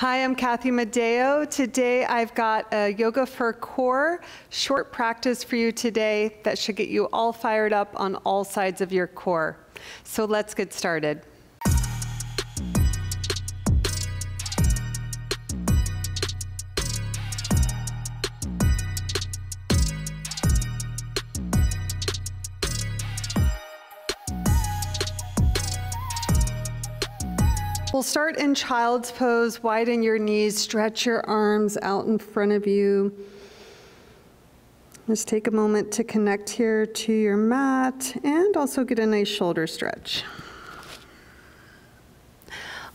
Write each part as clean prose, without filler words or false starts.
Hi, I'm Cathy Madeo. Today I've got a yoga for core short practice for you today that should get you all fired up on all sides of your core. So let's get started. We'll start in child's pose. Widen your knees, stretch your arms out in front of you. Just take a moment to connect here to your mat and also get a nice shoulder stretch.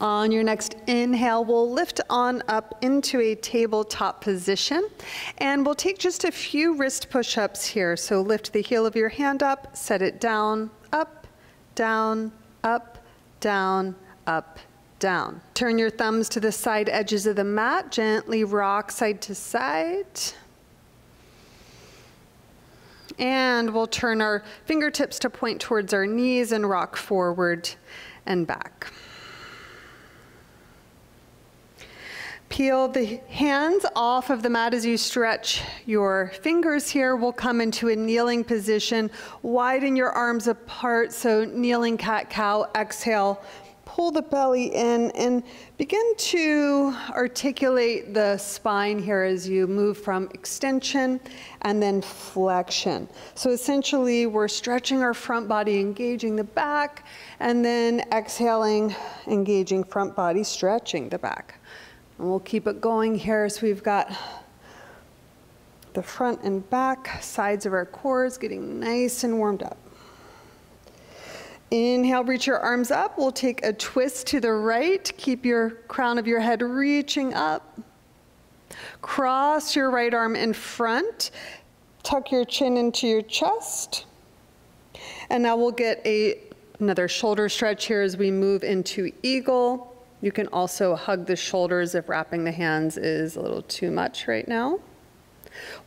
On your next inhale, we'll lift on up into a tabletop position, and we'll take just a few wrist push-ups here. So lift the heel of your hand up, set it down, up, down, up, down, up, down. Turn your thumbs to the side edges of the mat, gently rock side to side. And we'll turn our fingertips to point towards our knees and rock forward and back. Peel the hands off of the mat as you stretch your fingers here. We'll come into a kneeling position. Widen your arms apart, so kneeling cat-cow. Exhale. Pull the belly in and begin to articulate the spine here as you move from extension and then flexion. So essentially we're stretching our front body, engaging the back, and then exhaling, engaging front body, stretching the back. And we'll keep it going here. So we've got the front and back sides of our cores getting nice and warmed up. Inhale, reach your arms up. We'll take a twist to the right. Keep your crown of your head reaching up. Cross your right arm in front. Tuck your chin into your chest. And now we'll get another shoulder stretch here as we move into eagle. You can also hug the shoulders if wrapping the hands is a little too much right now.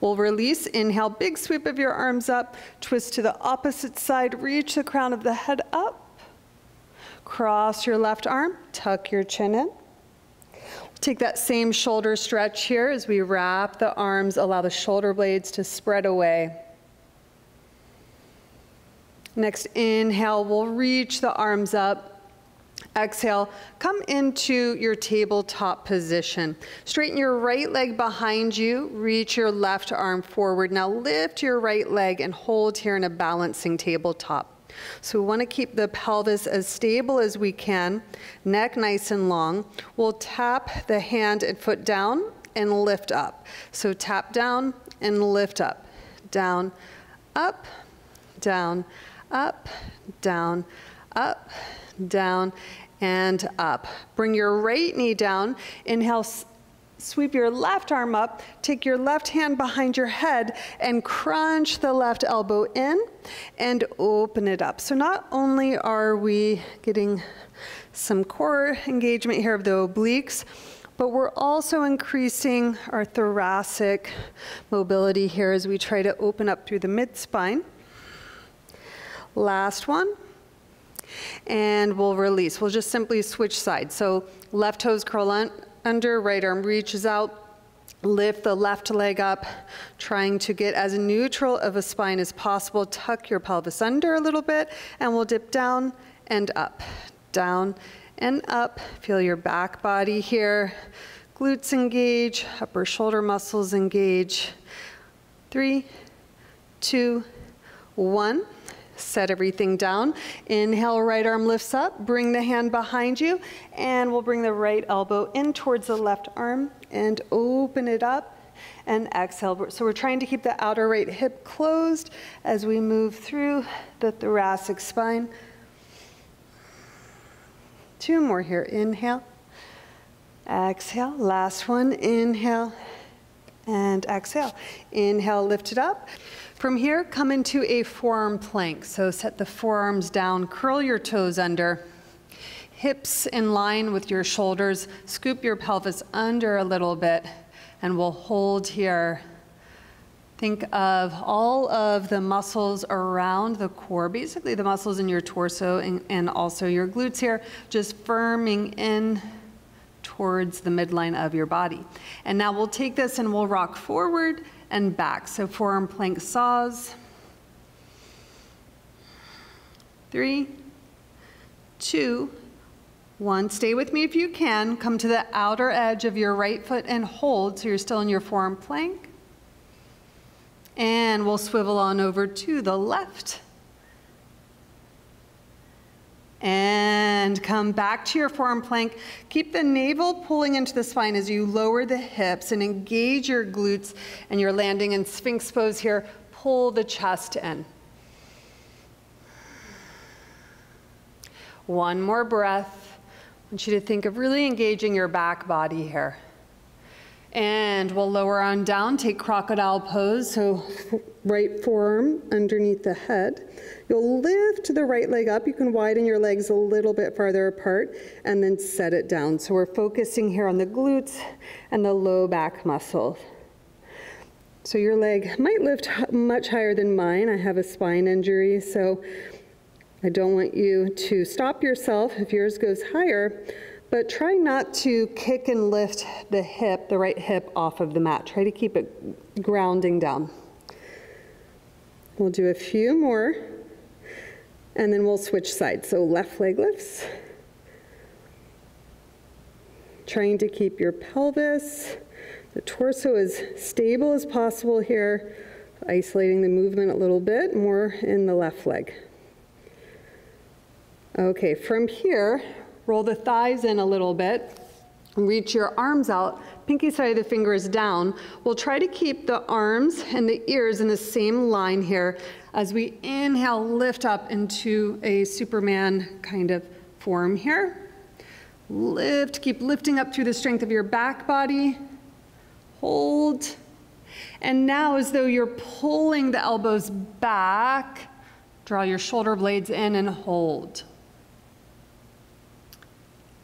We'll release, inhale, big sweep of your arms up, twist to the opposite side, reach the crown of the head up, cross your left arm, tuck your chin in. We'll take that same shoulder stretch here as we wrap the arms, allow the shoulder blades to spread away. Next inhale, we'll reach the arms up. Exhale, come into your tabletop position. Straighten your right leg behind you, reach your left arm forward. Now lift your right leg and hold here in a balancing tabletop. So we want to keep the pelvis as stable as we can, neck nice and long. We'll tap the hand and foot down and lift up. So tap down and lift up, down, up, down, up, down, up, down, and up. Bring your right knee down. Inhale, sweep your left arm up. Take your left hand behind your head and crunch the left elbow in and open it up. So not only are we getting some core engagement here of the obliques, but we're also increasing our thoracic mobility here as we try to open up through the mid-spine. Last one. And we'll release. We'll just simply switch sides. So left toes curl under, right arm reaches out, lift the left leg up, trying to get as neutral of a spine as possible. Tuck your pelvis under a little bit, and we'll dip down and up, down and up. Feel your back body here. Glutes engage, upper shoulder muscles engage. 3, 2, 1. Set everything down. Inhale, right arm lifts up. Bring the hand behind you, and we'll bring the right elbow in towards the left arm and open it up and exhale. So we're trying to keep the outer right hip closed as we move through the thoracic spine. 2 more here. Inhale, exhale. Last one. Inhale and exhale. Inhale, lift it up. From here, come into a forearm plank. So set the forearms down, curl your toes under, hips in line with your shoulders, scoop your pelvis under a little bit, and we'll hold here. Think of all of the muscles around the core, basically the muscles in your torso and also your glutes here, just firming in towards the midline of your body. And now we'll take this and we'll rock forward and back. So forearm plank saws. 3, 2, 1. Stay with me if you can. Come to the outer edge of your right foot and hold so you're still in your forearm plank. And we'll swivel on over to the left. And come back to your forearm plank. Keep the navel pulling into the spine as you lower the hips and engage your glutes, and you're landing in Sphinx pose here. Pull the chest in. One more breath. I want you to think of really engaging your back body here. And we'll lower on down, take crocodile pose. So right forearm underneath the head. You'll lift the right leg up. You can widen your legs a little bit farther apart and then set it down. So we're focusing here on the glutes and the low back muscles. So your leg might lift much higher than mine. I have a spine injury, so I don't want you to stop yourself if yours goes higher. But try not to kick and lift the hip, the right hip, off of the mat. Try to keep it grounding down. We'll do a few more, and then we'll switch sides. So left leg lifts. Trying to keep your pelvis, the torso as stable as possible here. Isolating the movement a little bit more in the left leg. Okay, from here, roll the thighs in a little bit, reach your arms out, pinky side of the fingers down. We'll try to keep the arms and the ears in the same line here as we inhale, lift up into a Superman kind of form here. Lift, keep lifting up through the strength of your back body. Hold. And now, as though you're pulling the elbows back, draw your shoulder blades in and hold.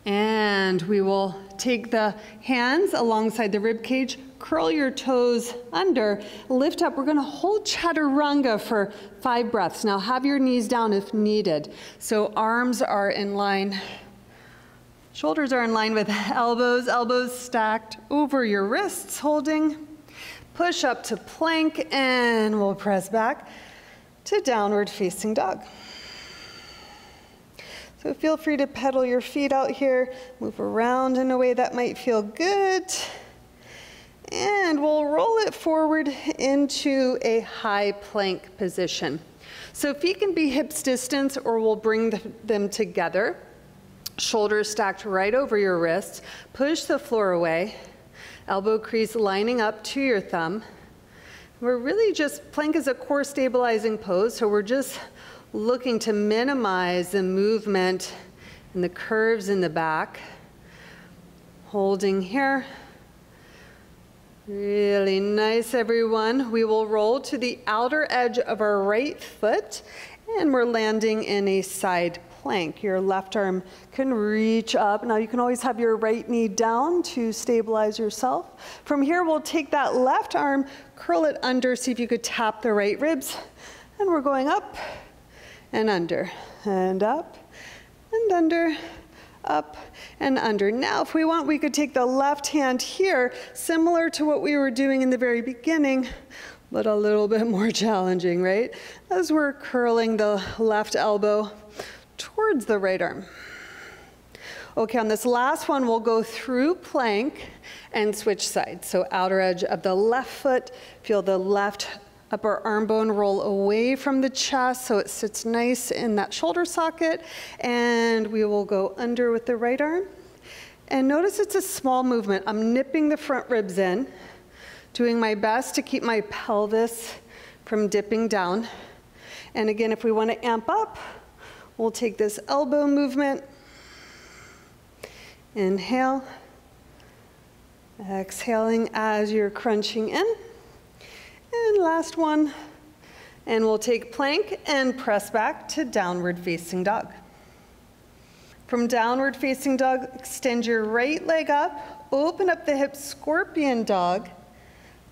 And we will take the hands alongside the rib cage, curl your toes under, lift up. We're going to hold chaturanga for 5 breaths. Now have your knees down if needed. So arms are in line, shoulders are in line with elbows, elbows stacked over your wrists, holding. Push up to plank, and we'll press back to downward facing dog. So feel free to pedal your feet out here, move around in a way that might feel good. And we'll roll it forward into a high plank position. So feet can be hips distance, or we'll bring them together. Shoulders stacked right over your wrists. Push the floor away. Elbow crease lining up to your thumb. We're really just, plank is a core stabilizing pose, so we're just looking to minimize the movement and the curves in the back. Holding here. Really nice, everyone. We will roll to the outer edge of our right foot, and we're landing in a side plank. Your left arm can reach up. Now you can always have your right knee down to stabilize yourself. From here, we'll take that left arm, curl it under, see if you could tap the right ribs, and we're going up and under, and up, and under, up, and under. Now, if we want, we could take the left hand here, similar to what we were doing in the very beginning, but a little bit more challenging, right? As we're curling the left elbow towards the right arm. Okay, on this last one, we'll go through plank and switch sides. So outer edge of the left foot, feel the left upper arm bone roll away from the chest so it sits nice in that shoulder socket, and we will go under with the right arm. And notice it's a small movement. I'm nipping the front ribs in, doing my best to keep my pelvis from dipping down. And again, if we want to amp up, we'll take this elbow movement. Inhale, exhaling as you're crunching in. And last one, and we'll take plank and press back to downward facing dog. From downward facing dog, extend your right leg up, open up the hips, scorpion dog.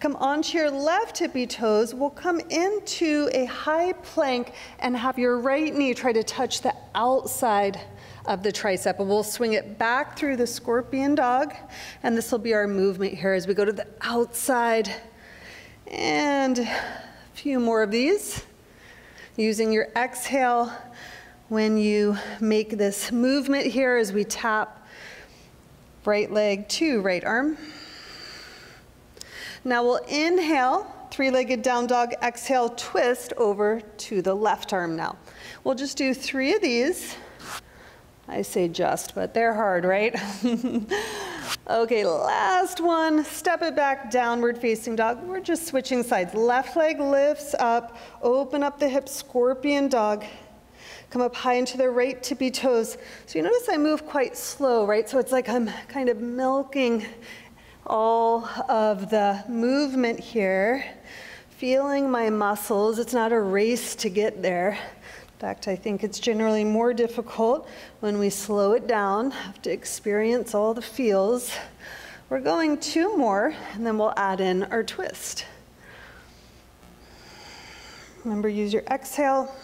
Come onto your left tippy toes. We'll come into a high plank and have your right knee try to touch the outside of the tricep. And we'll swing it back through the scorpion dog. And this will be our movement here as we go to the outside. And a few more of these. Using your exhale when you make this movement here as we tap right leg to right arm. Now we'll inhale, three-legged down dog, exhale, twist over to the left arm now. We'll just do 3 of these. I say just, but they're hard, right? Okay, last one, step it back, downward facing dog. We're just switching sides. Left leg lifts up, open up the hips, scorpion dog. Come up high into the right tippy toes. So you notice I move quite slow, right? So it's like I'm kind of milking all of the movement here, feeling my muscles. It's not a race to get there. In fact, I think it's generally more difficult when we slow it down, have to experience all the feels. We're going 2 more, and then we'll add in our twist. Remember, use your exhale.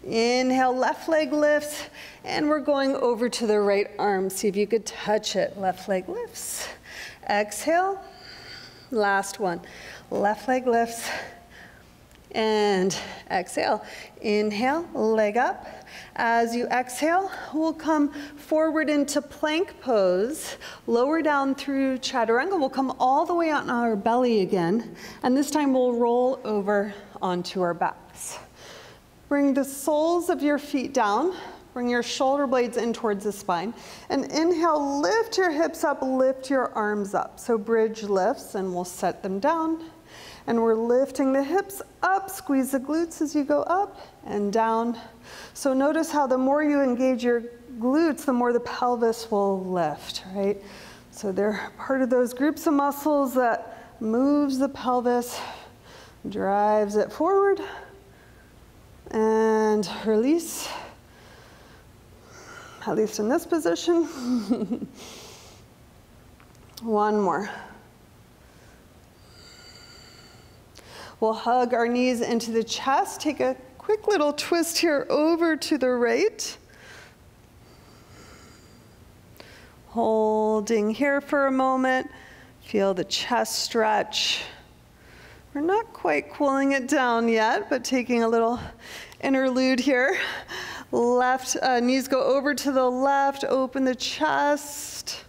Inhale, left leg lifts, and we're going over to the right arm. See if you could touch it. Left leg lifts. Exhale. Last one. Left leg lifts. And exhale. Inhale, leg up. As you exhale, we'll come forward into plank pose, lower down through chaturanga. We'll come all the way on our belly again, and this time we'll roll over onto our backs. Bring the soles of your feet down. Bring your shoulder blades in towards the spine. And inhale, lift your hips up, lift your arms up. So bridge lifts, and we'll set them down. And we're lifting the hips up, squeeze the glutes as you go up and down. So notice how the more you engage your glutes, the more the pelvis will lift, right? So they're part of those groups of muscles that moves the pelvis, drives it forward, and release, at least in this position. One more. We'll hug our knees into the chest. Take a quick little twist here over to the right. Holding here for a moment. Feel the chest stretch. We're not quite cooling it down yet, but taking a little interlude here. Left knees go over to the left, open the chest.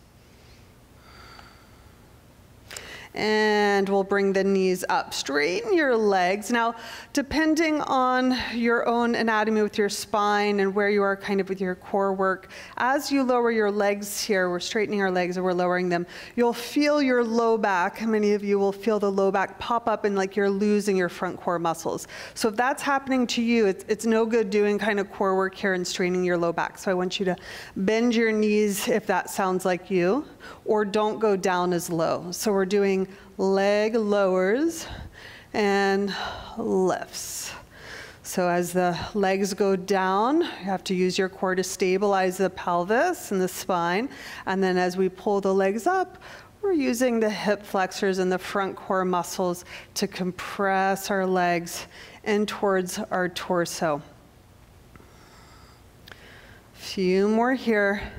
And we'll bring the knees up. Straighten your legs. Now, depending on your own anatomy with your spine and where you are kind of with your core work, as you lower your legs here, we're straightening our legs and we're lowering them, you'll feel your low back. Many of you will feel the low back pop up and like you're losing your front core muscles. So if that's happening to you, it's no good doing kind of core work here and straining your low back. So I want you to bend your knees if that sounds like you, or don't go down as low. So we're doing leg lowers and lifts. So as the legs go down, you have to use your core to stabilize the pelvis and the spine. And then as we pull the legs up, we're using the hip flexors and the front core muscles to compress our legs in towards our torso. Few more here.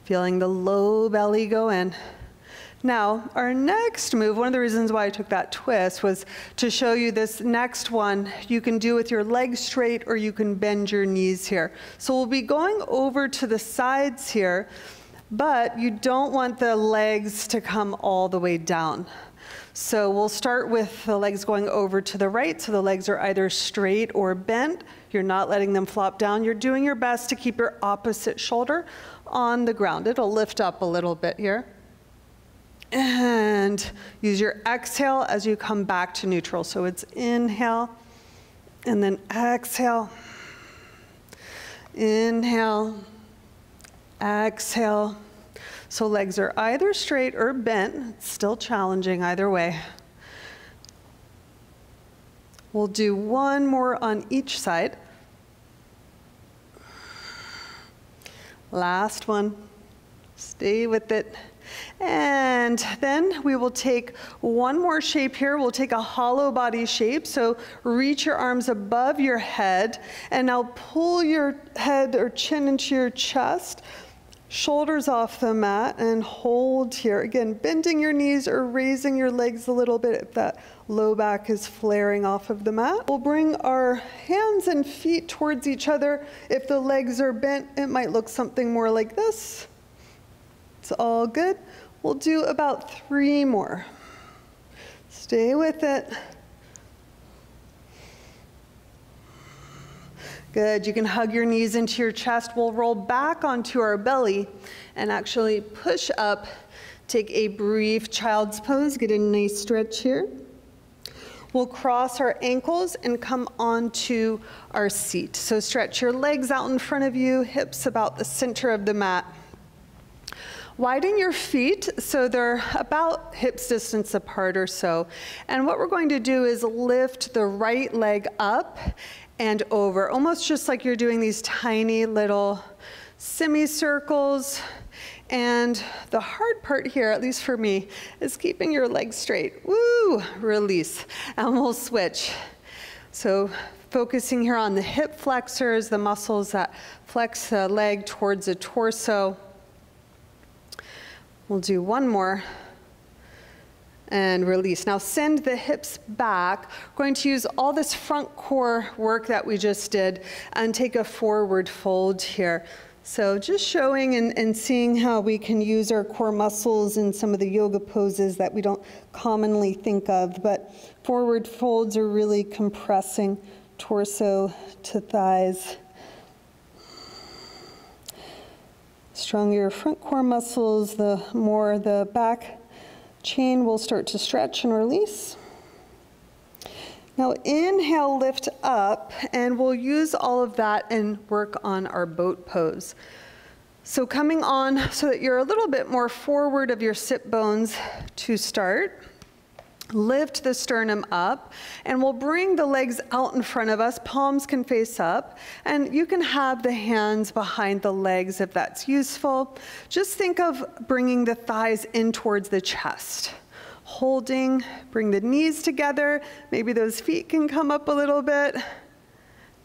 Feeling the low belly go in. Now, our next move, one of the reasons why I took that twist was to show you this next one you can do with your legs straight or you can bend your knees here. So we'll be going over to the sides here, but you don't want the legs to come all the way down. So we'll start with the legs going over to the right, so the legs are either straight or bent. You're not letting them flop down. You're doing your best to keep your opposite shoulder on the ground. It'll lift up a little bit here. And use your exhale as you come back to neutral. So it's inhale, and then exhale, inhale, exhale. So legs are either straight or bent. It's still challenging either way. We'll do one more on each side. Last one. Stay with it. And then we will take one more shape here. We'll take a hollow body shape. So reach your arms above your head and now pull your head or chin into your chest, shoulders off the mat, and hold here. Again, bending your knees or raising your legs a little bit if that low back is flaring off of the mat. We'll bring our hands and feet towards each other. If the legs are bent, it might look something more like this. It's all good. We'll do about 3 more. Stay with it. Good, you can hug your knees into your chest. We'll roll back onto our belly and actually push up. Take a brief child's pose, get a nice stretch here. We'll cross our ankles and come onto our seat. So stretch your legs out in front of you, hips about the center of the mat. Widen your feet so they're about hips distance apart or so. And what we're going to do is lift the right leg up and over, almost just like you're doing these tiny little semicircles. And the hard part here, at least for me, is keeping your legs straight. Woo, release, and we'll switch. So focusing here on the hip flexors, the muscles that flex the leg towards the torso. We'll do one more and release. Now send the hips back. We're going to use all this front core work that we just did and take a forward fold here. So just showing and seeing how we can use our core muscles in some of the yoga poses that we don't commonly think of, but forward folds are really compressing torso to thighs. Stronger your front core muscles, the more the back chain will start to stretch and release. Now inhale, lift up, and we'll use all of that and work on our boat pose. So coming on so that you're a little bit more forward of your sit bones to start. Lift the sternum up, and we'll bring the legs out in front of us. Palms can face up, and you can have the hands behind the legs if that's useful. Just think of bringing the thighs in towards the chest. Holding, bring the knees together. Maybe those feet can come up a little bit.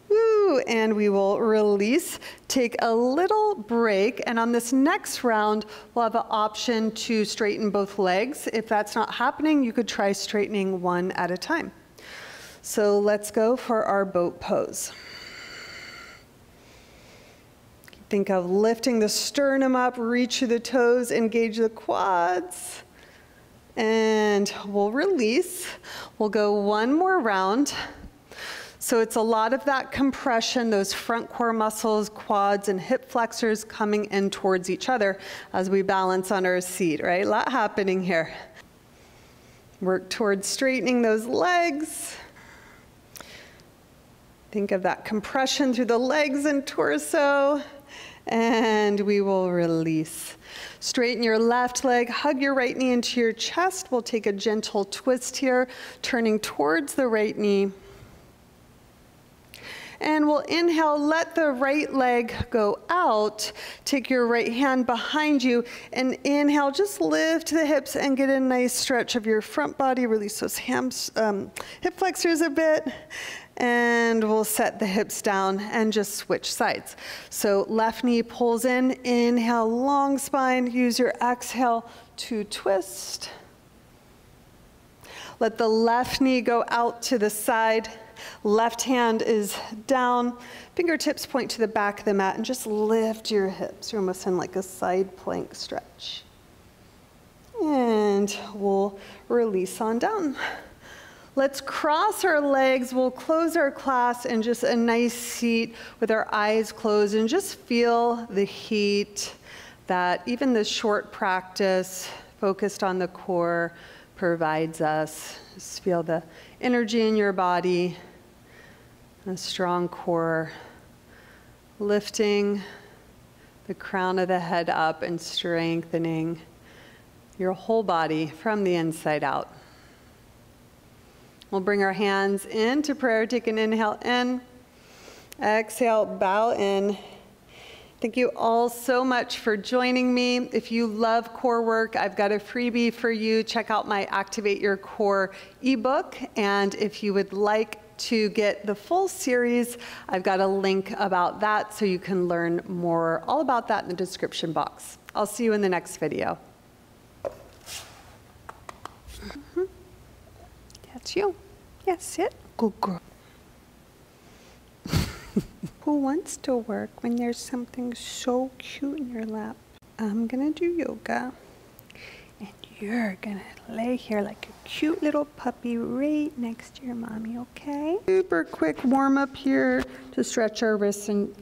Woo, and we will release. Take a little break, and on this next round, we'll have an option to straighten both legs. If that's not happening, you could try straightening one at a time. So let's go for our boat pose. Think of lifting the sternum up, reach through the toes, engage the quads. And we'll release. We'll go one more round. So it's a lot of that compression, those front core muscles, quads, and hip flexors coming in towards each other as we balance on our seat, right? A lot happening here. Work towards straightening those legs. Think of that compression through the legs and torso. And we will release. Straighten your left leg, hug your right knee into your chest. We'll take a gentle twist here, turning towards the right knee. And we'll inhale, let the right leg go out. Take your right hand behind you and inhale, just lift the hips and get a nice stretch of your front body. Release those hip flexors a bit. And we'll set the hips down and just switch sides. So left knee pulls in, inhale, long spine. Use your exhale to twist. Let the left knee go out to the side. Left hand is down. Fingertips point to the back of the mat and just lift your hips. You're almost in like a side plank stretch. And we'll release on down. Let's cross our legs. We'll close our class in just a nice seat with our eyes closed and just feel the heat that even this short practice focused on the core provides us. Just feel the energy in your body, a strong core, lifting the crown of the head up and strengthening your whole body from the inside out. We'll bring our hands into prayer. Take an inhale in. Exhale, bow in. Thank you all so much for joining me. If you love core work, I've got a freebie for you. Check out my Activate Your Core ebook. And if you would like to get the full series, I've got a link about that so you can learn more all about that in the description box. I'll see you in the next video. That's you. Yes, sit. Good girl. Who wants to work when there's something so cute in your lap? I'm gonna do yoga, and you're gonna lay here like a cute little puppy right next to your mommy, okay? Super quick warm up here to stretch our wrists and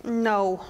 no.